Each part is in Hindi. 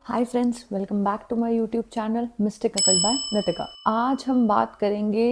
Hi friends, welcome back to my YouTube channel mystical by Nitika. आज हम बात करेंगे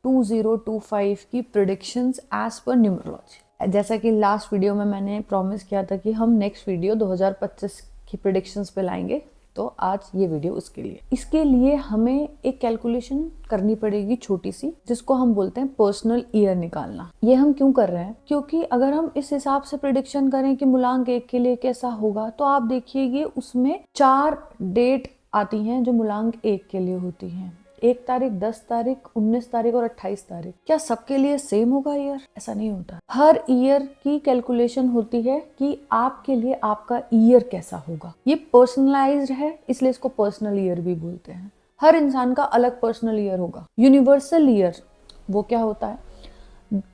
2025 की प्रेडिक्शंस एज पर न्यूमरोलॉजी। जैसा कि लास्ट वीडियो में मैंने प्रॉमिस किया था कि हम नेक्स्ट वीडियो 2025 की प्रेडिक्शंस पे लाएंगे, तो आज ये वीडियो उसके लिए। इसके लिए हमें एक कैलकुलेशन करनी पड़ेगी छोटी सी, जिसको हम बोलते हैं पर्सनल ईयर निकालना। ये हम क्यों कर रहे हैं? क्योंकि अगर हम इस हिसाब से प्रिडिक्शन करें कि मूलांक 1 के लिए कैसा होगा, तो आप देखिएगा उसमें 4 डेट आती हैं जो मूलांक 1 के लिए होती हैं। 1 तारीख, 10 तारीख, 19 तारीख और 28 तारीख। क्या सबके लिए सेम होगा ईयर? ऐसा नहीं होता। हर ईयर की कैलकुलेशन होती है कि आपके लिए आपका ईयर कैसा होगा। ये पर्सनलाइज्ड है, इसलिए इसको पर्सनल ईयर भी बोलते हैं। हर इंसान का अलग पर्सनल ईयर होगा। यूनिवर्सल ईयर वो क्या होता है?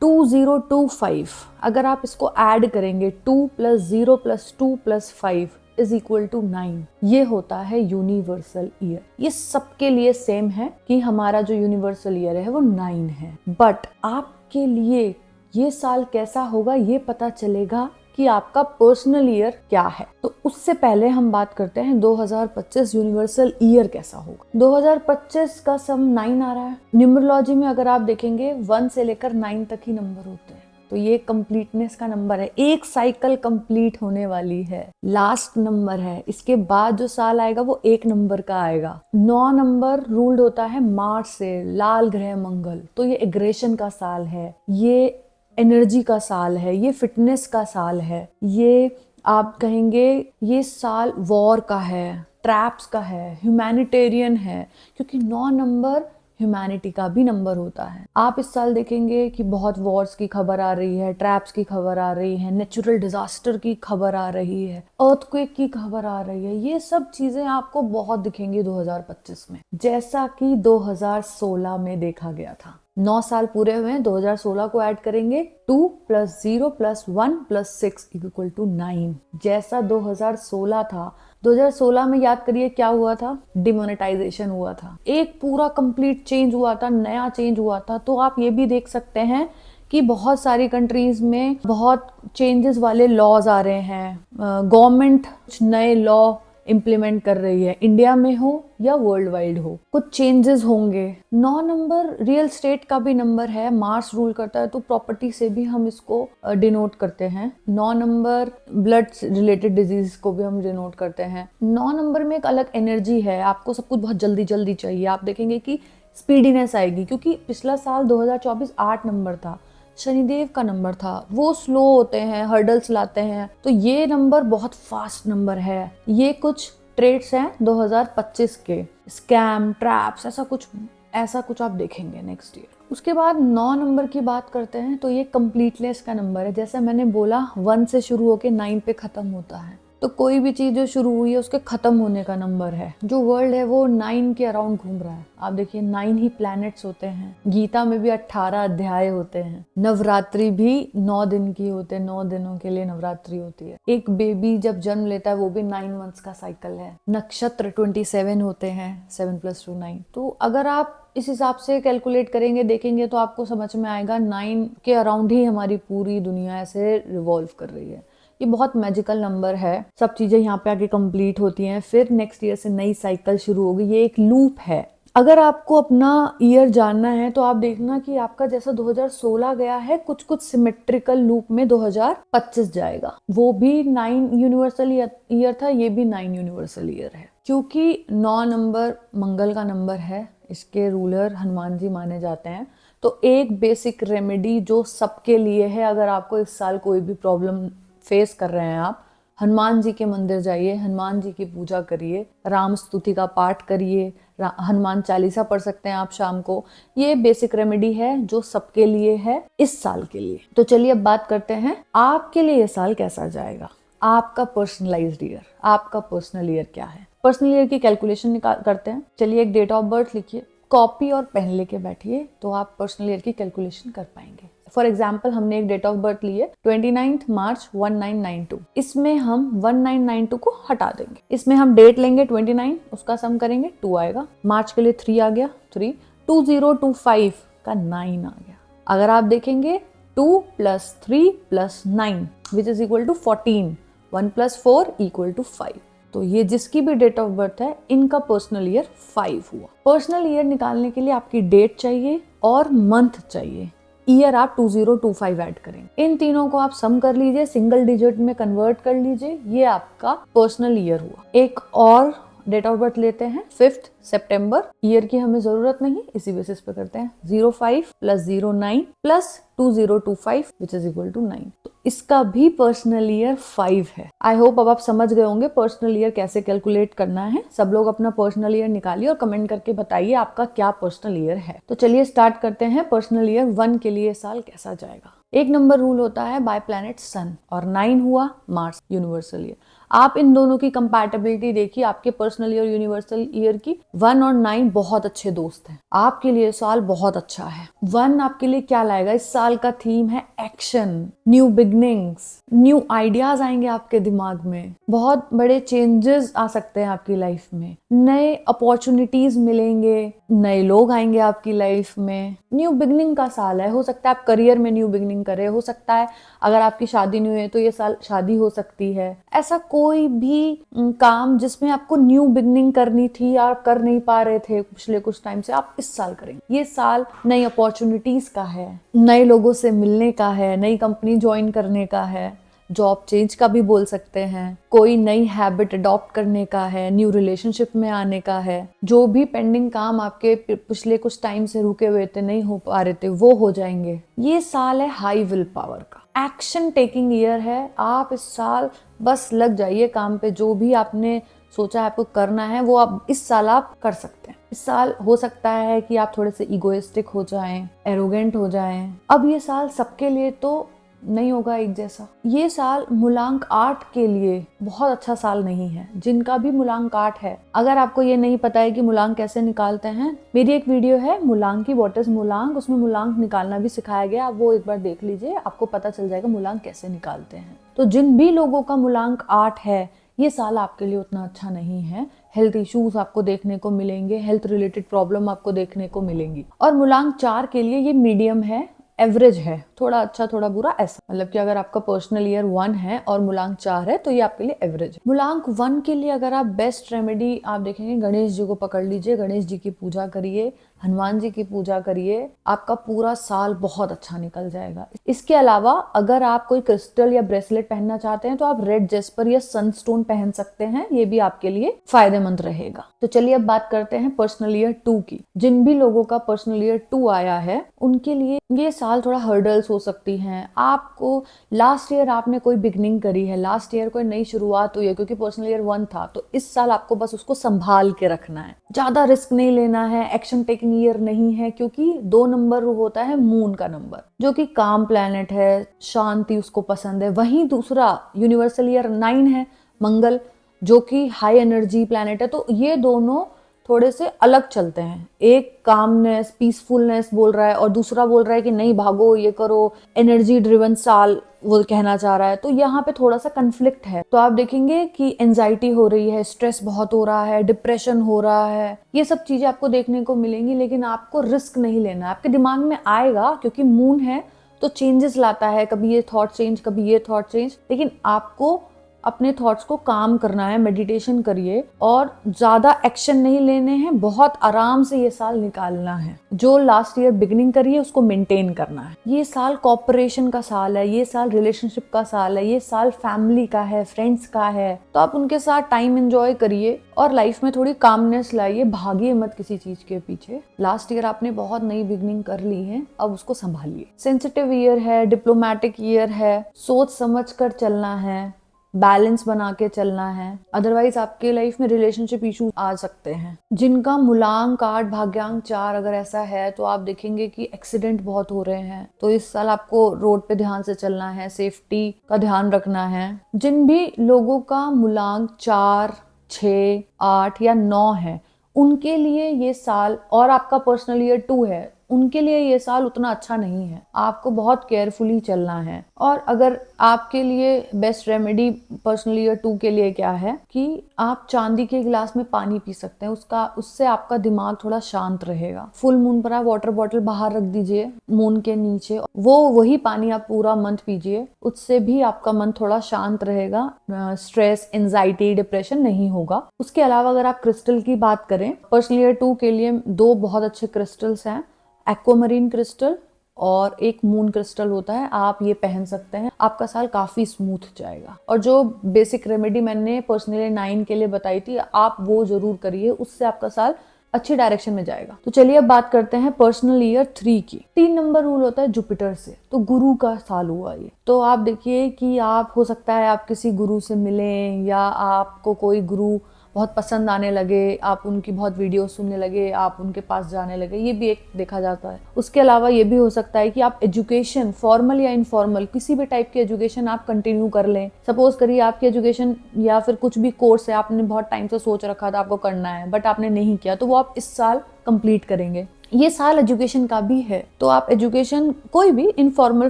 2025। अगर आप इसको ऐड करेंगे 2 + 0 + 2 + 5 = 9, ये होता है यूनिवर्सल ईयर। ये सबके लिए सेम है कि हमारा जो यूनिवर्सल ईयर है वो 9 है। बट आपके लिए ये साल कैसा होगा ये पता चलेगा कि आपका पर्सनल ईयर क्या है। तो उससे पहले हम बात करते हैं 2025 यूनिवर्सल ईयर कैसा होगा। 2025 का सम 9 आ रहा है। न्यूमरोलॉजी में अगर आप देखेंगे 1 से लेकर 9 तक ही नंबर होते हैं, तो ये कंप्लीटनेस का नंबर है। एक साइकिल कंप्लीट होने वाली है, लास्ट नंबर है। इसके बाद जो साल आएगा वो 1 नंबर का आएगा। 9 नंबर रूल्ड होता है मार्च से, लाल ग्रह मंगल। तो ये एग्रेशन का साल है, ये एनर्जी का साल है, ये फिटनेस का साल है, ये आप कहेंगे ये साल वॉर का है, ट्रैप्स का है, ह्यूमैनिटेरियन है, क्योंकि 9 नंबर ह्यूमैनिटी का भी नंबर होता है। आप इस साल देखेंगे कि बहुत वॉर्स की खबर आ रही है, ट्रैप्स की खबर आ रही है, नेचुरल डिजास्टर की खबर आ रही है, अर्थक्वेक की खबर आ रही है। ये सब चीजें आपको बहुत दिखेंगी 2025 में, जैसा कि 2016 में देखा गया था। 9 साल पूरे हुए हैं, 2016 को ऐड करेंगे 2 + 0 + 1 + 6 = 9। जैसा 2016 था, 2016 में याद करिए क्या हुआ था? डिमोनेटाइजेशन हुआ था। एक पूरा कंप्लीट चेंज हुआ था, नया चेंज हुआ था। तो आप ये भी देख सकते हैं कि बहुत सारी कंट्रीज में बहुत चेंजेस वाले लॉज आ रहे हैं। गवर्नमेंट कुछ नए लॉ इम्प्लीमेंट कर रही है, इंडिया में हो या वर्ल्ड वाइड हो, कुछ चेंजेस होंगे। 9 नंबर रियल स्टेट का भी नंबर है, मार्स रूल करता है, तो प्रॉपर्टी से भी हम इसको डिनोट करते हैं। 9 नंबर ब्लड रिलेटेड डिजीज को भी हम डिनोट करते हैं। 9 नंबर में एक अलग एनर्जी है, आपको सब कुछ बहुत जल्दी जल्दी चाहिए। आप देखेंगे कि स्पीडीनेस आएगी, क्योंकि पिछला साल 2024 8 नंबर था, शनिदेव का नंबर था, वो स्लो होते हैं, हर्डल्स लाते हैं। तो ये नंबर बहुत फास्ट नंबर है। ये कुछ ट्रेड्स हैं 2025 के, स्कैम, ट्रैप्स, ऐसा कुछ आप देखेंगे नेक्स्ट ईयर। उसके बाद 9 नंबर की बात करते हैं, तो ये कंप्लीटनेस का नंबर है। जैसे मैंने बोला 1 से शुरू होकर 9 पे खत्म होता है, तो कोई भी चीज जो शुरू हुई है उसके खत्म होने का नंबर है। जो वर्ल्ड है वो 9 के अराउंड घूम रहा है। आप देखिए 9 ही प्लैनेट्स होते हैं। गीता में भी 18 अध्याय होते हैं। नवरात्रि भी 9 दिन की होते हैं, 9 दिनों के लिए नवरात्रि होती है। एक बेबी जब जन्म लेता है वो भी 9 मंथ्स का साइकिल है। नक्षत्र 27 होते हैं, 7 + 2 9। तो अगर आप इस हिसाब से कैलकुलेट करेंगे, देखेंगे, तो आपको समझ में आएगा 9 के अराउंड ही हमारी पूरी दुनिया ऐसे रिवॉल्व कर रही है। ये बहुत मैजिकल नंबर है। सब चीजें यहाँ पे आके कंप्लीट होती हैं, फिर नेक्स्ट ईयर से नई साइकिल शुरू होगी। ये एक लूप है। अगर आपको अपना ईयर जानना है तो आप देखना कि आपका जैसा 2016 गया है, कुछ कुछ सिमेट्रिकल लूप में 2025 जाएगा। वो भी 9 यूनिवर्सल ईयर था, ये भी 9 यूनिवर्सल ईयर है। क्योंकि 9 नंबर मंगल का नंबर है, इसके रूलर हनुमान जी माने जाते हैं। तो एक बेसिक रेमेडी जो सबके लिए है, अगर आपको इस साल कोई भी प्रॉब्लम फेस कर रहे हैं, आप हनुमान जी के मंदिर जाइए, हनुमान जी की पूजा करिए, राम स्तुति का पाठ करिए, हनुमान चालीसा पढ़ सकते हैं आप शाम को। ये बेसिक रेमेडी है जो सबके लिए है इस साल के लिए। तो चलिए अब बात करते हैं आपके लिए ये साल कैसा जाएगा। आपका पर्सनलाइज्ड ईयर, आपका पर्सनल ईयर क्या है? पर्सनल ईयर की कैलकुलेशन करते हैं। चलिए एक डेट ऑफ बर्थ लिखिए, कॉपी और पेन लेके बैठिए, तो आप पर्सनल ईयर की कैलकुलेशन कर पाएंगे। फॉर एग्जाम्पल हमने एक डेट ऑफ बर्थ ली है 29 मार्च 1992। इसमें हम 1992 को हटा देंगे। इसमें हम डेट लेंगे 29, उसका सम करेंगे 2 आएगा। मार्च के लिए 3 आ गया, 3। 2025 का 9 आ गया। अगर आप देखेंगे 2 + 3 + 9 विच इज इक्वल टू 14। 1 + 4 = 5। तो ये जिसकी भी डेट ऑफ बर्थ है इनका पर्सनल ईयर 5 हुआ। पर्सनल ईयर निकालने के लिए आपकी डेट चाहिए और मंथ चाहिए। ईयर आप 2025 ऐड करेंगे। इन तीनों को आप सम कर लीजिए, सिंगल डिजिट में कन्वर्ट कर लीजिए, ये आपका पर्सनल ईयर हुआ। एक और डेट ऑफ बर्थ लेते हैं 5 सितंबर। ईयर की हमें जरूरत नहीं, इसी बेसिस पे करते हैं। 05 + 09 + 2025 विच इज इक्वल टू 9। तो इसका भी पर्सनल ईयर 5 है। आई होप अब आप समझ गए होंगे पर्सनल ईयर कैसे कैलकुलेट करना है। सब लोग अपना पर्सनल ईयर निकालिए और कमेंट करके बताइए आपका क्या पर्सनल ईयर है। तो चलिए स्टार्ट करते हैं। पर्सनल ईयर 1 के लिए साल कैसा जाएगा। 1 नंबर रूल होता है बाय प्लैनेट सन और 9 हुआ मार्स यूनिवर्सल ईयर। आप इन दोनों की कंपैटिबिलिटी देखिए, आपके पर्सनल ईयर यूनिवर्सल ईयर की 1 और 9 बहुत अच्छे दोस्त हैं। आपके लिए साल बहुत अच्छा है। 1 आपके लिए क्या लाएगा, इस साल का थीम है action, new beginnings, new ideas आएंगे आपके दिमाग में, बहुत बड़े चेंजेस आ सकते हैं आपकी लाइफ में, नए अपॉर्चुनिटीज मिलेंगे, नए लोग आएंगे आपकी लाइफ में। न्यू बिगनिंग का साल है। हो सकता है आप करियर में न्यू बिगनिंग करें, हो सकता है अगर आपकी शादी नहीं हुई है तो ये साल शादी हो सकती है। ऐसा कोई भी काम जिसमें आपको न्यू बिगनिंग करनी थी या कर नहीं पा रहे थे पिछले कुछ टाइम से, आप इस साल करेंगे। ये साल नई अपॉर्चुनिटीज का है, नए लोगों से मिलने का है, नई कंपनी ज्वाइन करने का है, जॉब चेंज का भी बोल सकते हैं, कोई नई हैबिट अडॉप्ट करने का है, न्यू रिलेशनशिप में आने का है। जो भी पेंडिंग काम आपके पिछले कुछ टाइम से रुके हुए थे, नहीं हो पा रहे थे, वो हो जाएंगे। ये साल है हाई विल पावर का, एक्शन टेकिंग ईयर है। आप इस साल बस लग जाइए काम पे। जो भी आपने सोचा है आपको करना है वो आप इस साल आप कर सकते हैं। इस साल हो सकता है कि आप थोड़े से इगोइस्टिक हो जाएं, एरोगेंट हो जाएं। अब ये साल सबके लिए तो नहीं होगा एक जैसा। ये साल मूलांक 8 के लिए बहुत अच्छा साल नहीं है। जिनका भी मूलांक 8 है, अगर आपको ये नहीं पता है कि मूलांक कैसे निकालते हैं, मेरी एक वीडियो है मूलांक की, व्हाट इज मूलांक, उसमें मूलांक निकालना भी सिखाया गया। आप वो एक बार देख लीजिए, आपको पता चल जाएगा मूलांक कैसे निकालते हैं। तो जिन भी लोगों का मूलांक 8 है, ये साल आपके लिए उतना अच्छा नहीं है। हेल्थ इश्यूज आपको देखने को मिलेंगे, हेल्थ रिलेटेड प्रॉब्लम आपको देखने को मिलेंगी। और मूलांक 4 के लिए ये मीडियम है, एवरेज है, थोड़ा अच्छा थोड़ा बुरा ऐसा। मतलब कि अगर आपका पर्सनल ईयर 1 है और मूलांक 4 है तो ये आपके लिए एवरेज है। मूलांक 1 के लिए अगर आप बेस्ट रेमेडी आप देखेंगे, गणेश जी को पकड़ लीजिए, गणेश जी की पूजा करिए, हनुमान जी की पूजा करिए, आपका पूरा साल बहुत अच्छा निकल जाएगा। इसके अलावा अगर आप कोई क्रिस्टल या ब्रेसलेट पहनना चाहते हैं तो आप रेड जेस्पर या सनस्टोन पहन सकते हैं, ये भी आपके लिए फायदेमंद रहेगा। तो चलिए अब बात करते हैं पर्सनल ईयर 2 की। जिन भी लोगों का पर्सनल ईयर 2 आया है उनके लिए ये साल थोड़ा हर्डल्स हो सकती हैं। आपको लास्ट ईयर आपने कोई बिगनिंग करी है, लास्ट ईयर कोई नई शुरुआत हुई है, क्योंकि पर्सनल ईयर 1 था, तो इस साल आपको बस उसको संभाल के रखना है, ज्यादा रिस्क नहीं लेना है, एक्शन टेकिंग ईयर नहीं है। क्योंकि 2 नंबर होता है मून का नंबर, जो कि काम प्लैनेट है, शांति उसको पसंद है। वहीं दूसरा यूनिवर्सल ईयर 9 है मंगल, जो कि हाई एनर्जी प्लैनेट है। तो ये दोनों थोड़े से अलग चलते हैं। एक कामनेस, पीसफुलनेस बोल रहा है और दूसरा बोल रहा है कि नहीं भागो, ये करो, एनर्जी ड्रिवन साल वो कहना चाह रहा है। तो यहाँ पे थोड़ा सा कन्फ्लिक्ट है। तो आप देखेंगे कि एंजाइटी हो रही है, स्ट्रेस बहुत हो रहा है, डिप्रेशन हो रहा है, ये सब चीजें आपको देखने को मिलेंगी। लेकिन आपको रिस्क नहीं लेना, आपके दिमाग में आएगा, क्योंकि मून है तो चेंजेस लाता है, कभी ये थॉट चेंज, कभी ये थॉट चेंज। लेकिन आपको अपने थॉट्स को काम करना है, मेडिटेशन करिए और ज्यादा एक्शन नहीं लेने हैं, बहुत आराम से ये साल निकालना है। जो लास्ट ईयर बिगिनिंग करिए उसको मेंटेन करना है। ये साल कॉपरेशन का साल है, ये साल रिलेशनशिप का साल है, ये साल फैमिली का है, फ्रेंड्स का है। तो आप उनके साथ टाइम एंजॉय करिए और लाइफ में थोड़ी कामनेस लाइए, भागिए मत किसी चीज के पीछे। लास्ट ईयर आपने बहुत नई बिगिनिंग कर ली है, अब उसको संभालिए। सेंसिटिव ईयर है, डिप्लोमेटिक ईयर है, सोच समझ कर चलना है, बैलेंस बना के चलना है, अदरवाइज आपके लाइफ में रिलेशनशिप इशू आ सकते हैं। जिनका मूलांक 8 भाग्यांक 4 अगर ऐसा है तो आप देखेंगे कि एक्सीडेंट बहुत हो रहे हैं। तो इस साल आपको रोड पे ध्यान से चलना है, सेफ्टी का ध्यान रखना है। जिन भी लोगों का मूलांक 4, 6, 8 या 9 है उनके लिए ये साल, और आपका पर्सनल ईयर 2 है, उनके लिए ये साल उतना अच्छा नहीं है, आपको बहुत केयरफुली चलना है। और अगर आपके लिए बेस्ट रेमेडी पर्सनल ईयर 2 के लिए क्या है कि आप चांदी के गिलास में पानी पी सकते हैं, उससे आपका दिमाग थोड़ा शांत रहेगा। फुल मून पर आप वाटर बॉटल बाहर रख दीजिए मून के नीचे, वही पानी आप पूरा मंथ पीजिए, उससे भी आपका मन थोड़ा शांत रहेगा, स्ट्रेस, एंजाइटी, डिप्रेशन नहीं होगा। उसके अलावा अगर आप क्रिस्टल की बात करें, पर्सनल ईयर 2 के लिए 2 बहुत अच्छे क्रिस्टल्स हैं, एक्वामरीन क्रिस्टल और एक मून क्रिस्टल होता है, आप ये पहन सकते हैं, आपका साल काफी स्मूथ जाएगा। और जो बेसिक रेमेडी मैंने पर्सनल ईयर 9 के लिए बताई थी, आप वो जरूर करिए, उससे आपका साल अच्छी डायरेक्शन में जाएगा। तो चलिए अब बात करते हैं पर्सनल ईयर 3 की। 3 नंबर रूल होता है जुपिटर से, तो गुरु का साल हुआ ये। तो आप देखिए कि आप, हो सकता है आप किसी गुरु से मिलें या आपको कोई गुरु बहुत पसंद आने लगे, आप उनकी बहुत वीडियो सुनने लगे, आप उनके पास जाने लगे, ये भी एक देखा जाता है। उसके अलावा ये भी हो सकता है कि आप एजुकेशन, फॉर्मल या इनफॉर्मल, किसी भी टाइप की एजुकेशन आप कंटिन्यू कर लें। सपोज करिए आपकी एजुकेशन या फिर कुछ भी कोर्स है, आपने बहुत टाइम से सोच रखा था आपको करना है बट आपने नहीं किया, तो वो आप इस साल कंप्लीट करेंगे। ये साल एजुकेशन का भी है, तो आप एजुकेशन कोई भी, इनफॉर्मल,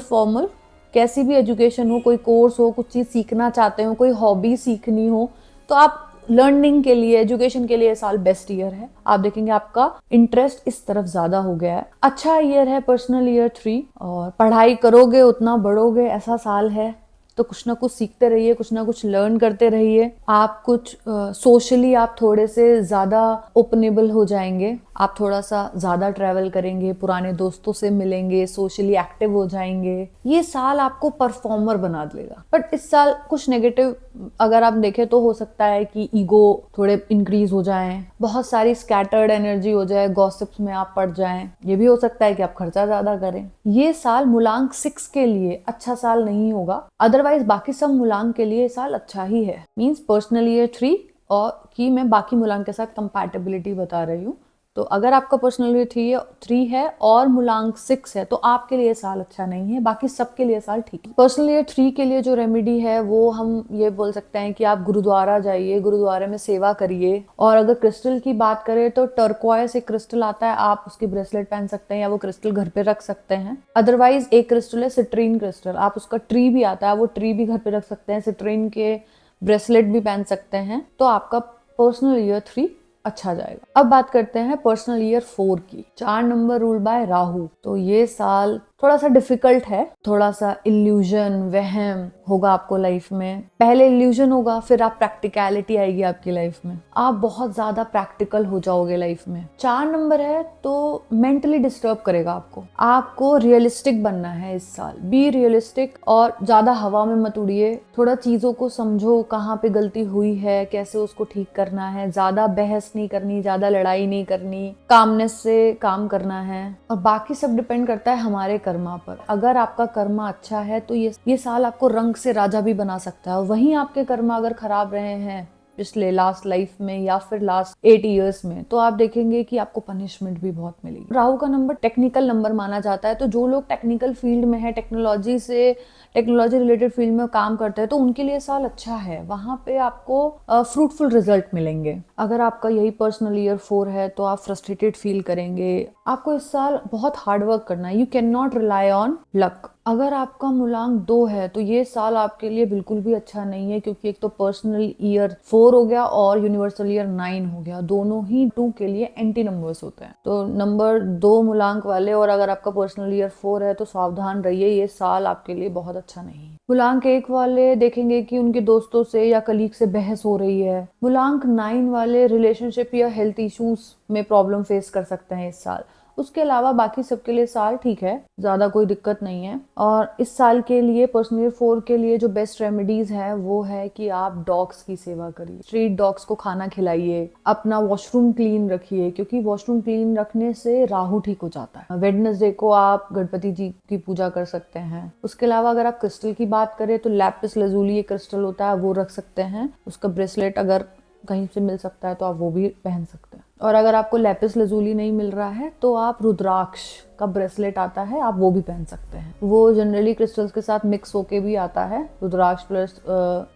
फॉर्मल, कैसी भी एजुकेशन हो, कोई कोर्स हो, कुछ चीज सीखना चाहते हो, कोई हॉबी सीखनी हो, तो आप लर्निंग के लिए, एजुकेशन के लिए साल बेस्ट ईयर है। आप देखेंगे आपका इंटरेस्ट इस तरफ ज्यादा हो गया है। अच्छा ईयर है पर्सनल ईयर 3, और पढ़ाई करोगे उतना बढ़ोगे ऐसा साल है। तो कुछ ना कुछ सीखते रहिए, कुछ ना कुछ लर्न करते रहिए। आप कुछ सोशली आप थोड़े से ज्यादा ओपनेबल हो जाएंगे, आप थोड़ा सा ज्यादा ट्रैवल करेंगे, पुराने दोस्तों से मिलेंगे, सोशली एक्टिव हो जाएंगे। ये साल आपको परफॉर्मर बना देगा। बट इस साल कुछ नेगेटिव अगर आप देखें तो हो सकता है कि ईगो थोड़े इंक्रीज हो जाएं, बहुत सारी स्कैटर्ड एनर्जी हो जाए, गॉसिप्स में आप पड़ जाएं। ये भी हो सकता है कि आप खर्चा ज्यादा करें। ये साल मूलांक 6 के लिए अच्छा साल नहीं होगा, अदरवाइज बाकी सब मूलांक के लिए साल अच्छा ही है। मींस पर्सनल ईयर 3 और की मैं बाकी मूलांक के साथ कंपैटिबिलिटी बता रही हूँ। तो अगर आपका पर्सनल ईयर 3 है और मूलांक 6 है तो आपके लिए साल अच्छा नहीं है, बाकी सबके लिए साल ठीक है। पर्सनल ईयर 3 के लिए जो रेमेडी है वो हम ये बोल सकते हैं कि आप गुरुद्वारा जाइए, गुरुद्वारे में सेवा करिए। और अगर क्रिस्टल की बात करें तो टर्क्वाइज एक क्रिस्टल आता है, आप उसकी ब्रेसलेट पहन सकते हैं या वो क्रिस्टल घर पे रख सकते हैं। अदरवाइज एक क्रिस्टल है सिट्रीन क्रिस्टल, आप उसका ट्री भी आता है, वो ट्री भी घर पे रख सकते हैं, सिट्रीन के ब्रेसलेट भी पहन सकते हैं। तो आपका पर्सनल ईयर 3 अच्छा जाएगा। अब बात करते हैं पर्सनल ईयर 4 की। 4 नंबर रूल बाय राहु। तो ये साल थोड़ा सा डिफिकल्ट है, थोड़ा सा इल्यूजन, वहम होगा आपको लाइफ में। पहले इल्यूजन होगा, फिर आप प्रैक्टिकलिटी आएगी आपकी लाइफ में, आप बहुत ज्यादा प्रैक्टिकल हो जाओगे लाइफ में। 4 नंबर है तो मेंटली डिस्टर्ब करेगा आपको रियलिस्टिक बनना है इस साल। बी रियलिस्टिक और ज्यादा हवा में मत उड़िए, थोड़ा चीजों को समझो, कहाँ पे गलती हुई है, कैसे उसको ठीक करना है। ज्यादा बहस नहीं करनी, ज्यादा लड़ाई नहीं करनी, कामनेस से काम करना है। और बाकी सब डिपेंड करता है हमारे कर्मा पर। अगर आपका कर्मा अच्छा है तो ये साल आपको रंग से राजा भी बना सकता है। वहीं आपके कर्मा अगर खराब रहे हैं पिछले लास्ट लाइफ में या फिर लास्ट 8 इयर्स में, तो आप देखेंगे कि आपको पनिशमेंट भी बहुत मिलेगी। राहु का नंबर टेक्निकल नंबर माना जाता है, तो जो लोग टेक्निकल फील्ड में है, टेक्नोलॉजी रिलेटेड फील्ड में काम करते हैं, तो उनके लिए साल अच्छा है। वहां पे आपको फ्रूटफुल रिजल्ट मिलेंगे। अगर आपका यही पर्सनल ईयर 4 है तो आप फ्रस्ट्रेटेड फील करेंगे। आपको इस साल बहुत हार्ड वर्क करना है। You can not rely on luck. अगर आपका मूलांक 2 है तो ये साल आपके लिए बिल्कुल भी अच्छा नहीं है, क्योंकि एक तो पर्सनल ईयर 4 हो गया और यूनिवर्सल ईयर 9 हो गया। दोनों ही 2 के लिए एंटी नंबर्स होते हैं। तो नंबर 2 मूलांक वाले और अगर आपका पर्सनल ईयर 4 है तो सावधान रहिए, ये साल आपके लिए बहुत अच्छा नहीं है। मूलांक 1 वाले देखेंगे कि उनके दोस्तों से या कलीग से बहस हो रही है। मूलांक 9 वाले रिलेशनशिप या हेल्थ इश्यूज में प्रॉब्लम फेस कर सकते हैं इस साल। उसके अलावा बाकी सबके लिए साल ठीक है, ज्यादा कोई दिक्कत नहीं है। और इस साल के लिए पर्सनल ईयर 4 के लिए जो बेस्ट रेमेडीज है वो है कि आप डॉग्स की सेवा करिए, स्ट्रीट डॉग्स को खाना खिलाइए, अपना वॉशरूम क्लीन रखिए, क्योंकि वॉशरूम क्लीन रखने से राहु ठीक हो जाता है। वेडनेसडे को आप गणपति जी की पूजा कर सकते हैं। उसके अलावा अगर आप क्रिस्टल की बात करें तो लैपिस लजूली एक क्रिस्टल होता है, वो रख सकते हैं। उसका ब्रेसलेट अगर कहीं से मिल सकता है तो आप वो भी पहन सकते हैं। और अगर आपको लैपिस लजूली नहीं मिल रहा है तो आप रुद्राक्ष का ब्रेसलेट आता है, आप वो भी पहन सकते हैं। वो जनरली क्रिस्टल्स के साथ मिक्स होके भी आता है। रुद्राक्ष प्लस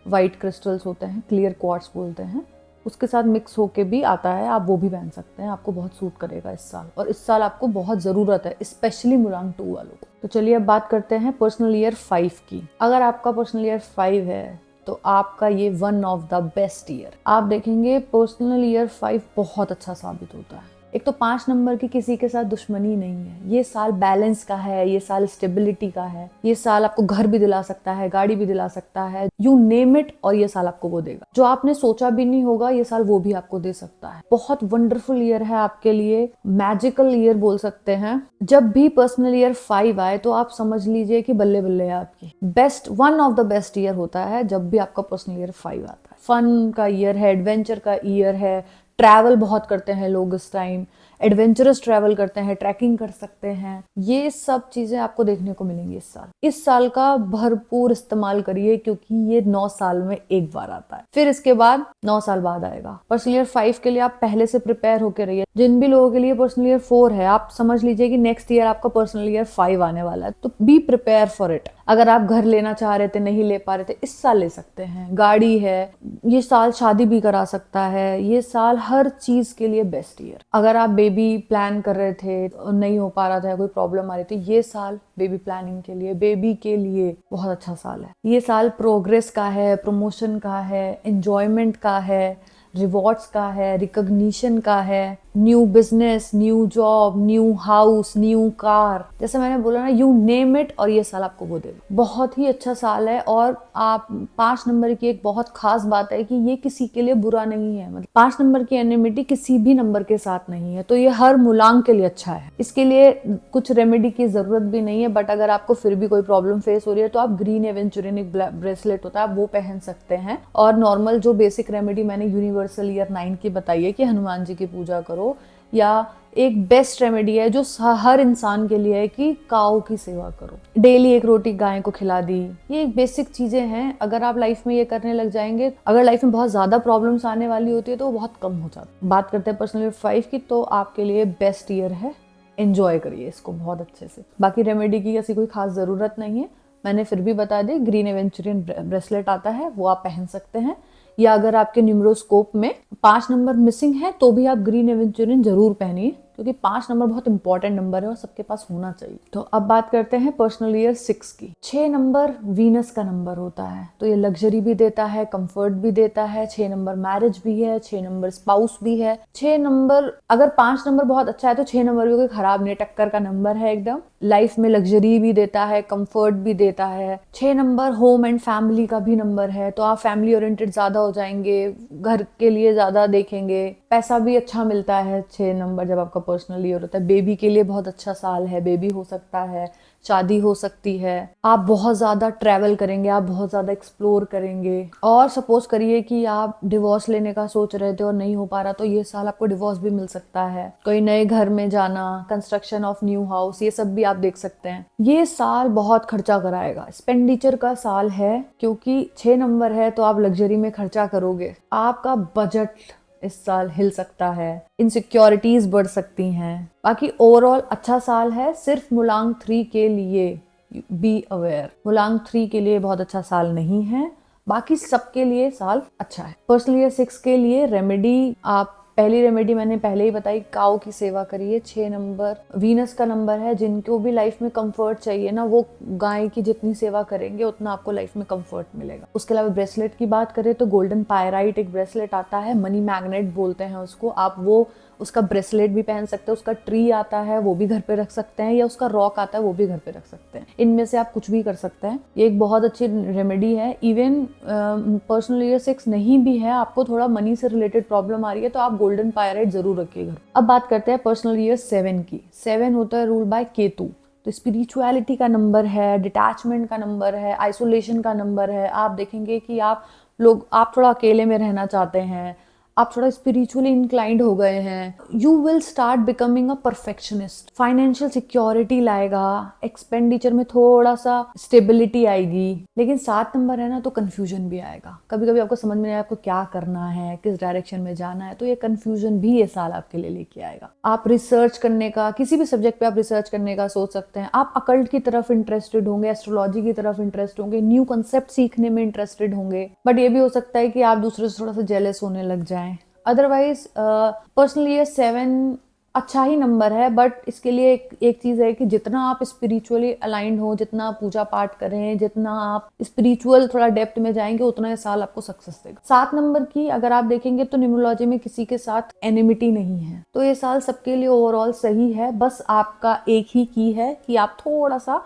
वाइट क्रिस्टल्स होते हैं, क्लियर क्वार्ट्स बोलते हैं, उसके साथ मिक्स होके भी आता है, आप वो भी पहन सकते हैं, आपको बहुत सूट करेगा इस साल, और इस साल आपको बहुत ज़रूरत है, स्पेशली मुलांग 2 वालों को। तो चलिए अब बात करते हैं पर्सनल ईयर 5 की। अगर आपका पर्सनल ईयर 5 है तो आपका ये one of the best year. आप देखेंगे पर्सनल ईयर 5 बहुत अच्छा साबित होता है। एक तो 5 नंबर की किसी के साथ दुश्मनी नहीं है, ये साल बैलेंस का है, ये साल स्टेबिलिटी का है, ये साल आपको घर भी दिला सकता है, गाड़ी भी दिला सकता है, यू नेम इट, और ये साल आपको वो देगा जो आपने सोचा भी नहीं होगा, ये साल वो भी आपको दे सकता है। बहुत वंडरफुल ईयर है आपके लिए, मैजिकल ईयर बोल सकते हैं। जब भी पर्सनल ईयर 5 आए तो आप समझ लीजिए कि बल्ले बल्ले है आपकी। Best, one of the best year होता है जब भी आपका पर्सनल ईयर 5 आता है। फन का ईयर है, एडवेंचर का ईयर है, ट्रैवल बहुत करते हैं लोग इस टाइम, एडवेंचरस ट्रैवल करते हैं, ट्रैकिंग कर सकते हैं, ये सब चीजें आपको देखने को मिलेंगी इस साल। इस साल का भरपूर इस्तेमाल करिए क्योंकि ये 9 साल में एक बार आता है, फिर इसके बाद 9 साल बाद आएगा। पर्सनल ईयर 5 के लिए आप पहले से प्रिपेयर होकर रहिए। जिन भी लोगों के लिए पर्सनल ईयर 4 है, आप समझ लीजिए कि नेक्स्ट ईयर आपका पर्सनल ईयर 5 आने वाला है, तो बी प्रिपेयर फॉर इट। अगर आप घर लेना चाह रहे थे, नहीं ले पा रहे थे, इस साल ले सकते हैं। गाड़ी है, ये साल शादी भी करा सकता है, ये साल हर चीज के लिए बेस्ट ईयर। अगर आप बेबी प्लान कर रहे थे, नहीं हो पा रहा था, कोई प्रॉब्लम आ रही थी, ये साल बेबी प्लानिंग के लिए, बेबी के लिए बहुत अच्छा साल है। ये साल प्रोग्रेस का है, प्रमोशन का है, एंजॉयमेंट का है, रिवॉर्ड्स का है, रिकॉग्निशन का है, new business, new job, new house, new car, जैसे मैंने बोला ना, यू नेम इट, और ये साल आपको वो देगा। बहुत ही अच्छा साल है। और आप 5 नंबर की एक बहुत खास बात है कि ये किसी के लिए बुरा नहीं है, मतलब 5 नंबर की एनिमिटी किसी भी नंबर के साथ नहीं है, तो ये हर मुलांग के लिए अच्छा है। इसके लिए कुछ रेमेडी की जरूरत भी नहीं है, बट अगर आपको फिर भी कोई प्रॉब्लम फेस हो रही है तो आप ग्रीन एवेंचुरिन एक ब्रेसलेट होता है, आप वो पहन सकते हैं। और नॉर्मल जो बेसिक रेमेडी मैंने यूनिवर्सल ईयर 9 की बताई है कि हनुमान जी की पूजा करो, या एक बेस्ट रेमेडी है जो हर इंसान के लिए है कि काऊ की सेवा करो, डेली एक रोटी गाय को खिला दी। ये एक बेसिक चीजें हैं, अगर आप लाइफ में ये करने लग जाएंगे, अगर लाइफ में बहुत ज्यादा प्रॉब्लम्स आने वाली होती है तो वो बहुत कम हो जाता है। बात करते हैं पर्सनल ईयर 5 की, तो आपके लिए बेस्ट ईयर है, एंजॉय करिए इसको बहुत अच्छे से। बाकी रेमेडी की ऐसी कोई खास जरूरत नहीं है, मैंने फिर भी बता दी, ग्रीन एवेंचुरियन ब्रेसलेट आता है, वो आप पहन सकते हैं। या अगर आपके न्यूमरोस्कोप में 5 नंबर मिसिंग है तो भी आप ग्रीन एवेंचुरियन जरूर पहनिए, क्योंकि 5 नंबर बहुत इंपॉर्टेंट नंबर है और सबके पास होना चाहिए। तो अब बात करते हैं पर्सनल ईयर 6 की। 6 नंबर वीनस का नंबर होता है, तो ये लग्जरी भी देता है, कंफर्ट भी देता है। 6 नंबर मैरिज भी है, 6 नंबर स्पाउस भी है। 6 नंबर, अगर 5 नंबर बहुत अच्छा है तो 6 नंबर भी कोई खराब नहीं, टक्कर का नंबर है एकदम। लाइफ में लग्जरी भी देता है, कंफर्ट भी देता है। 6 नंबर होम एंड फैमिली का भी नंबर है, तो आप फैमिली ओरिएंटेड ज्यादा हो जाएंगे, घर के लिए ज्यादा देखेंगे, पैसा भी अच्छा मिलता है 6 नंबर जब आपका पर्सनल ईयर होता है। बेबी के लिए बहुत अच्छा साल है, बेबी हो सकता है, शादी हो सकती है, आप बहुत ज्यादा ट्रैवल करेंगे, आप बहुत ज्यादा एक्सप्लोर करेंगे। और सपोज करिए कि आप डिवोर्स लेने का सोच रहे थे और नहीं हो पा रहा, तो ये साल आपको डिवोर्स भी मिल सकता है। कोई नए घर में जाना, कंस्ट्रक्शन ऑफ न्यू हाउस, ये सब भी आप देख सकते हैं। ये साल बहुत खर्चा कराएगा, एक्सपेंडिचर का साल है, क्योंकि 6 नंबर है तो आप लग्जरी में खर्चा करोगे, आपका बजट इस साल हिल सकता है, इनसिक्योरिटीज बढ़ सकती हैं। बाकी ओवरऑल अच्छा साल है, सिर्फ मुलांग 3 के लिए बी अवेयर, मुलांग 3 के लिए बहुत अच्छा साल नहीं है, बाकी सबके लिए साल अच्छा है। पर्सनल ईयर 6 के लिए रेमेडी, आप पहली रेमेडी मैंने पहले ही बताई, काऊ की सेवा करिए। 6 नंबर वीनस का नंबर है, जिनको भी लाइफ में कंफर्ट चाहिए ना, वो गाय की जितनी सेवा करेंगे उतना आपको लाइफ में कंफर्ट मिलेगा। उसके अलावा ब्रेसलेट की बात करें तो गोल्डन पायराइट एक ब्रेसलेट आता है, मनी मैग्नेट बोलते हैं उसको, आप वो उसका ब्रेसलेट भी पहन सकते हैं, उसका ट्री आता है वो भी घर पे रख सकते हैं, या उसका रॉक आता है वो भी घर पे रख सकते हैं। इनमें से आप कुछ भी कर सकते हैं, ये एक बहुत अच्छी रेमेडी है। इवन पर्सनल ईयर 6 नहीं भी है, आपको थोड़ा मनी से रिलेटेड प्रॉब्लम आ रही है, तो आप गोल्डन पायराइट जरूर रखिए घर। अब बात करते हैं पर्सनल ईयर 7 की। 7 होता है रूल बाय केतु, तो स्पिरिचुअलिटी का नंबर है, डिटैचमेंट का नंबर है, आइसोलेशन का नंबर है। आप देखेंगे कि आप थोड़ा अकेले में रहना चाहते हैं, आप थोड़ा स्पिरिचुअली इंक्लाइंड हो गए हैं, you will start becoming a perfectionist. Financial security लाएगा, एक्सपेंडिचर में थोड़ा सा स्टेबिलिटी आएगी, लेकिन 7 नंबर है ना तो कंफ्यूजन भी आएगा। कभी कभी आपको समझ में नहीं आया आपको क्या करना है, किस डायरेक्शन में जाना है, तो ये कंफ्यूजन भी ये साल आपके लिए लेके आएगा। आप रिसर्च करने का, किसी भी सब्जेक्ट पे आप रिसर्च करने का सोच सकते हैं। आप अकल्ट की तरफ इंटरेस्टेड होंगे, एस्ट्रोलॉजी की तरफ इंटरेस्ट होंगे, न्यू कंसेप्ट सीखने में इंटरेस्टेड होंगे, बट ये भी हो सकता है कि आप दूसरे से थोड़ा सा जेलस होने लग जाएं, अदरवाइज पर्सनली ये 7 अच्छा ही नंबर है, बट इसके लिए एक चीज है कि जितना आप स्पिरिचुअली अलाइंड हो, जितना आप पूजा पाठ करें, जितना आप स्पिरिचुअल थोड़ा डेप्थ में जाएंगे, उतना ये साल आपको सक्सेस देगा। 7 नंबर की अगर आप देखेंगे तो न्यूमरोलॉजी में किसी के साथ एनिमिटी नहीं है, तो ये साल सबके लिए ओवरऑल सही है। बस आपका एक ही की है कि आप थोड़ा सा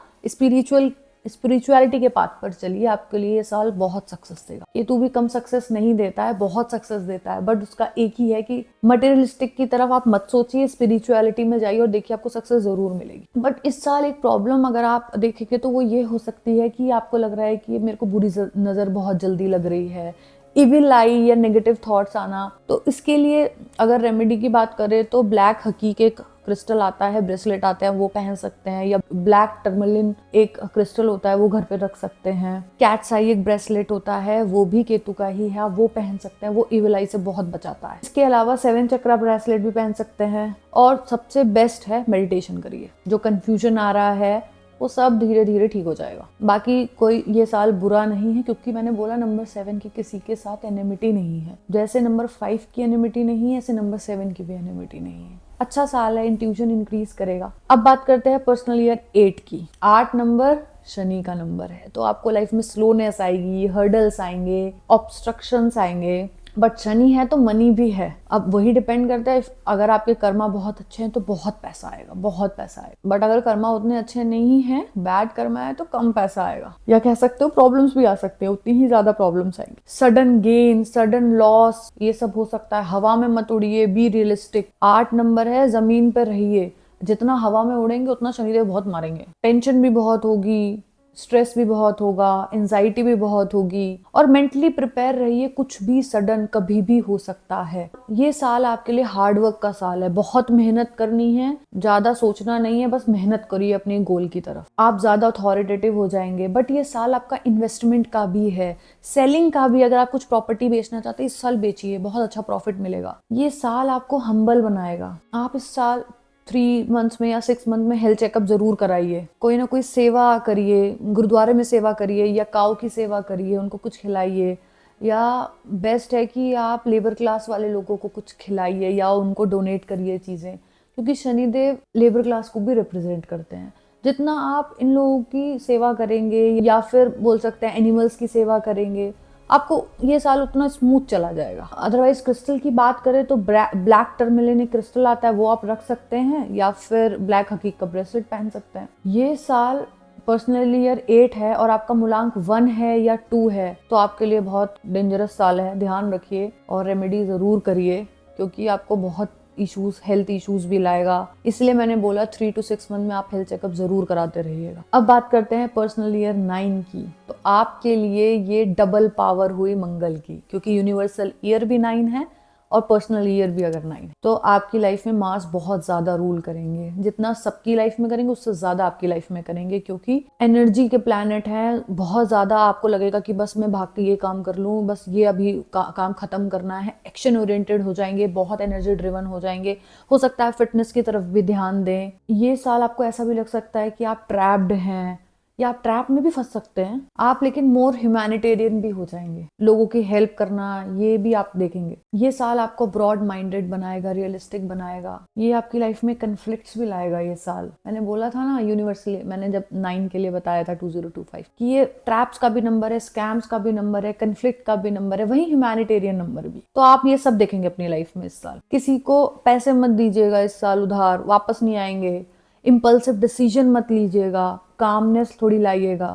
स्पिरिचुअलिटी के पाथ पर चलिए, आपके लिए ये साल बहुत सक्सेस देगा। ये तू भी कम सक्सेस नहीं देता है, बहुत सक्सेस देता है, बट उसका एक ही है कि मटेरियलिस्टिक की तरफ आप मत सोचिए, स्पिरिचुअलिटी में जाइए और देखिए आपको सक्सेस जरूर मिलेगी। बट इस साल एक प्रॉब्लम अगर आप देखेंगे तो वो ये हो सकती है कि आपको लग रहा है कि मेरे को बुरी नजर बहुत जल्दी लग रही है, इविल आई या नेगेटिव थॉट्स आना। तो इसके लिए अगर रेमेडी की बात करें तो ब्लैक हकीक एक क्रिस्टल आता है, ब्रेसलेट आते हैं, वो पहन सकते हैं, या ब्लैक टर्मलिन एक क्रिस्टल होता है, वो घर पे रख सकते हैं। कैट्स आई एक ब्रेसलेट होता है, वो भी केतु का ही है, वो पहन सकते हैं, वो इविल आई से बहुत बचाता है। इसके अलावा 7 चक्रा ब्रेसलेट भी पहन सकते हैं। और सबसे बेस्ट है मेडिटेशन करिए, जो कंफ्यूजन आ रहा है वो सब धीरे धीरे ठीक हो जाएगा। बाकी कोई ये साल बुरा नहीं है, क्योंकि मैंने बोला नंबर 7 की किसी के साथ एनिमिटी नहीं है। जैसे नंबर 5 की एनिमिटी नहीं है, ऐसे नंबर 7 की भी एनिमिटी नहीं है। अच्छा साल है, इंट्यूशन इंक्रीज करेगा। अब बात करते हैं पर्सनल ईयर 8 की। 8 नंबर शनि का नंबर है, तो आपको लाइफ में स्लोनेस आएगी, हर्डल्स आएंगे, ऑब्स्ट्रक्शंस आएंगे, बट शनि है तो मनी भी है। अब वही डिपेंड करता है, अगर आपके कर्मा बहुत अच्छे हैं तो बहुत पैसा आएगा, बहुत पैसा आएगा। बट अगर कर्मा उतने अच्छे नहीं है, बैड कर्मा है, तो कम पैसा आएगा, या कह सकते हो प्रॉब्लम्स भी आ सकते हैं, उतनी ही ज्यादा प्रॉब्लम्स आएंगी। सडन गेन, सडन लॉस, ये सब हो सकता है। हवा में मत उड़िए, बी रियलिस्टिक। 8 नंबर है, जमीन पर रहिए। जितना हवा में उड़ेंगे उतना शनिदेव बहुत मारेंगे। टेंशन भी बहुत होगी, स्ट्रेस भी बहुत होगा, एंजाइटी भी बहुत होगी, और मेंटली प्रिपेयर रहिए, कुछ भी सडन कभी भी हो सकता है। ये साल आपके लिए हार्डवर्क का साल है, बहुत मेहनत करनी है, ज्यादा सोचना नहीं है, बस मेहनत करिए अपने गोल की तरफ। आप ज्यादा अथॉरिटेटिव हो जाएंगे। बट ये साल आपका इन्वेस्टमेंट का भी है, सेलिंग का भी। अगर आप कुछ प्रॉपर्टी बेचना चाहते हैं, इस साल बेचिए, बहुत अच्छा प्रॉफिट मिलेगा। ये साल आपको हम्बल बनाएगा। आप इस साल 3 मंथ्स में या 6 मंथ में हेल्थ चेकअप जरूर कराइए। कोई ना कोई सेवा करिए, गुरुद्वारे में सेवा करिए, या काऊ की सेवा करिए, उनको कुछ खिलाइए, या बेस्ट है कि आप लेबर क्लास वाले लोगों को कुछ खिलाइए या उनको डोनेट करिए चीज़ें, क्योंकि शनिदेव लेबर क्लास को भी रिप्रेजेंट करते हैं। जितना आप इन लोगों की सेवा करेंगे, या फिर बोल सकते हैं एनिमल्स की सेवा करेंगे, आपको ये साल उतना स्मूथ चला जाएगा। अदरवाइज क्रिस्टल की बात करें तो ब्लैक टर्मलिन एक क्रिस्टल आता है, वो आप रख सकते हैं, या फिर ब्लैक हकीक का ब्रेसलेट पहन सकते हैं। ये साल पर्सनल ईयर 8 है और आपका मूलांक 1 है या 2 है, तो आपके लिए बहुत डेंजरस साल है। ध्यान रखिए और रेमेडी जरूर करिए, क्योंकि आपको बहुत इश्यूज, हेल्थ इश्यूज भी लाएगा। इसलिए मैंने बोला 3 to 6 मंथ में आप हेल्थ चेकअप जरूर कराते रहिएगा। अब बात करते हैं पर्सनल ईयर 9 की। तो आपके लिए ये डबल पावर हुई मंगल की, क्योंकि यूनिवर्सल ईयर भी 9 है और पर्सनल ईयर भी अगर 9 है, तो आपकी लाइफ में मार्स बहुत ज्यादा रूल करेंगे। जितना सबकी लाइफ में करेंगे उससे ज्यादा आपकी लाइफ में करेंगे, क्योंकि एनर्जी के प्लैनेट है। बहुत ज्यादा आपको लगेगा कि बस मैं भाग के ये काम कर लूँ, बस ये अभी काम खत्म करना है। एक्शन ओरिएंटेड हो जाएंगे, बहुत एनर्जी ड्रिवन हो जाएंगे। हो सकता है फिटनेस की तरफ भी ध्यान दें। ये साल आपको ऐसा भी लग सकता है कि आप ट्रैप्ड हैं, या आप ट्रैप में भी फंस सकते हैं आप, लेकिन मोर ह्यूमैनिटेरियन भी हो जाएंगे। लोगों की हेल्प करना, ये भी आप देखेंगे। ये साल आपको ब्रॉड माइंडेड बनाएगा, रियलिस्टिक बनाएगा। ये आपकी लाइफ में कन्फ्लिक्ट्स भी लाएगा। ये साल मैंने बोला था ना यूनिवर्सली, मैंने जब 9 के लिए बताया था 2025 कि ये ट्रैप्स का भी नंबर है, स्कैम्स का भी नंबर है, कन्फ्लिक्ट का भी नंबर है, वही ह्यूमैनिटेरियन नंबर भी। तो आप ये सब देखेंगे अपनी लाइफ में इस साल। किसी को पैसे मत दीजिएगा इस साल उधार, वापस नहीं आएंगे। इम्पल्सिव डिसीजन मत लीजिएगा, कामनेस थोड़ी लाइएगा,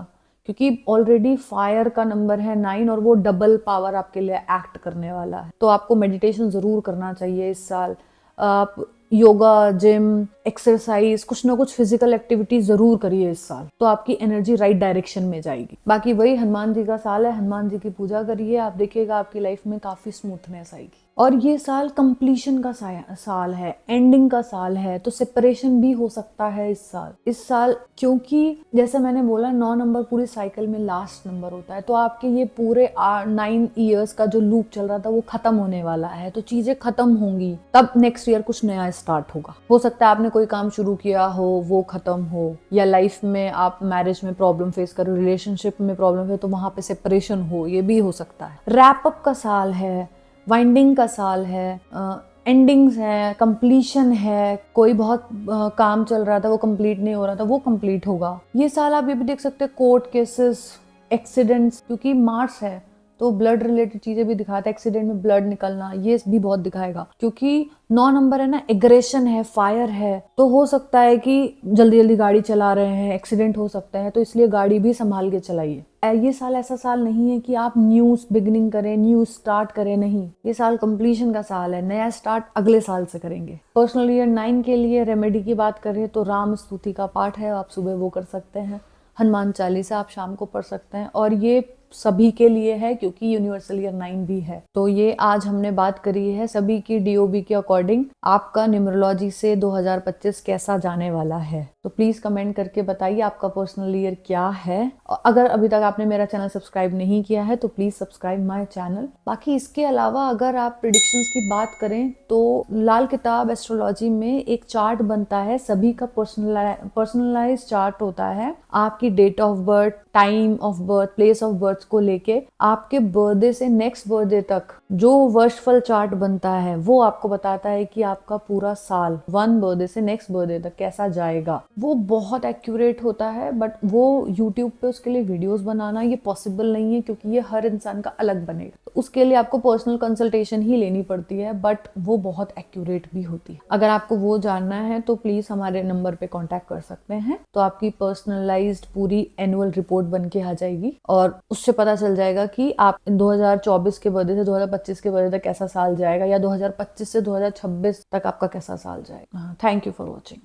क्योंकि ऑलरेडी फायर का नंबर है 9 और वो डबल पावर आपके लिए एक्ट करने वाला है। तो आपको मेडिटेशन जरूर करना चाहिए इस साल। आप योगा, जिम, एक्सरसाइज, कुछ ना कुछ फिजिकल एक्टिविटी जरूर करिए इस साल, तो आपकी एनर्जी राइट डायरेक्शन में जाएगी। बाकी वही हनुमान जी का साल है, हनुमान जी की पूजा करिए, आप देखिएगा आपकी लाइफ में काफी स्मूथनेस आएगी। और ये साल कंप्लीशन का साल है, एंडिंग का साल है, तो सेपरेशन भी हो सकता है इस साल, क्योंकि जैसे मैंने बोला 9 नंबर पूरी साइकिल में लास्ट नंबर होता है। तो आपके ये पूरे 9 ईयर्स का जो लूप चल रहा था वो खत्म होने वाला है, तो चीजें खत्म होंगी, तब नेक्स्ट ईयर कुछ नया स्टार्ट होगा। हो सकता है आपने कोई काम शुरू किया हो वो खत्म हो, या लाइफ में आप मैरिज में प्रॉब्लम फेस करो, रिलेशनशिप में प्रॉब्लम है तो वहां पे सेपरेशन हो, ये भी हो सकता है। रैप अप का साल है, वाइंडिंग का साल है, एंडिंग्स है, कंप्लीशन है, कोई बहुत काम चल रहा था वो कंप्लीट नहीं हो रहा था वो कंप्लीट होगा। ये साल आप ये भी देख सकते हैं कोर्ट केसेस, एक्सीडेंट्स, क्योंकि मार्स है तो ब्लड रिलेटेड चीजें भी दिखाता है, एक्सीडेंट में ब्लड निकलना ये भी बहुत दिखाएगा। क्योंकि 9 नंबर है ना, एग्रेशन है, फायर है, तो हो सकता है कि जल्दी जल्दी गाड़ी चला रहे हैं, एक्सीडेंट हो सकता है, तो इसलिए गाड़ी भी संभाल के चलाइए। ये साल ऐसा साल नहीं है कि आप न्यू बिगिनिंग करें, न्यू स्टार्ट करें, नहीं, ये साल कंप्लीशन का साल है, नया स्टार्ट अगले साल से करेंगे। पर्सनल ईयर 9 के लिए रेमेडी की बात करें तो राम स्तुति का पाठ है, आप सुबह वो कर सकते हैं, हनुमान चालीसा आप शाम को पढ़ सकते हैं, और ये सभी के लिए है क्योंकि यूनिवर्सल ईयर 9 भी है। तो ये आज हमने बात करी है सभी की डीओबी के अकॉर्डिंग आपका न्यूमरोलॉजी से 2025 कैसा जाने वाला है। तो प्लीज कमेंट करके बताइए आपका पर्सनल ईयर क्या है। और अगर अभी तक आपने मेरा चैनल सब्सक्राइब नहीं किया है तो प्लीज सब्सक्राइब माय चैनल। बाकी इसके अलावा अगर आप प्रिडिक्शंस की बात करें तो लाल किताब एस्ट्रोलॉजी में एक चार्ट बनता है, सभी का पर्सनलाइज चार्ट होता है, आपकी date of birth, time of birth, place of birth को लेके आपके बर्थडे से नेक्स्ट बर्थडे तक जो वर्षफल चार्ट बनता है वो आपको बताता है कि आपका पूरा साल 1 बर्थडे से नेक्स्ट बर्थडे तक कैसा जाएगा। वो बहुत एक्यूरेट होता है, बट वो यूट्यूब पे उसके लिए वीडियोस बनाना ये पॉसिबल नहीं है क्योंकि ये हर इंसान का अलग बनेगा, तो उसके लिए आपको पर्सनल कंसल्टेशन ही लेनी पड़ती है, बट वो बहुत एक्यूरेट भी होती है। अगर आपको वो जानना है तो प्लीज हमारे नंबर पे कांटेक्ट कर सकते हैं, तो आपकी पर्सनलाइज्ड पूरी एनुअल रिपोर्ट बन के आ जाएगी और उससे पता चल जाएगा कि आप 2024 के बर्थडे से 2025 के बर्थडे तक कैसा साल जाएगा या 2025 से 2026 तक आपका कैसा साल जाएगा। Thank you for watching.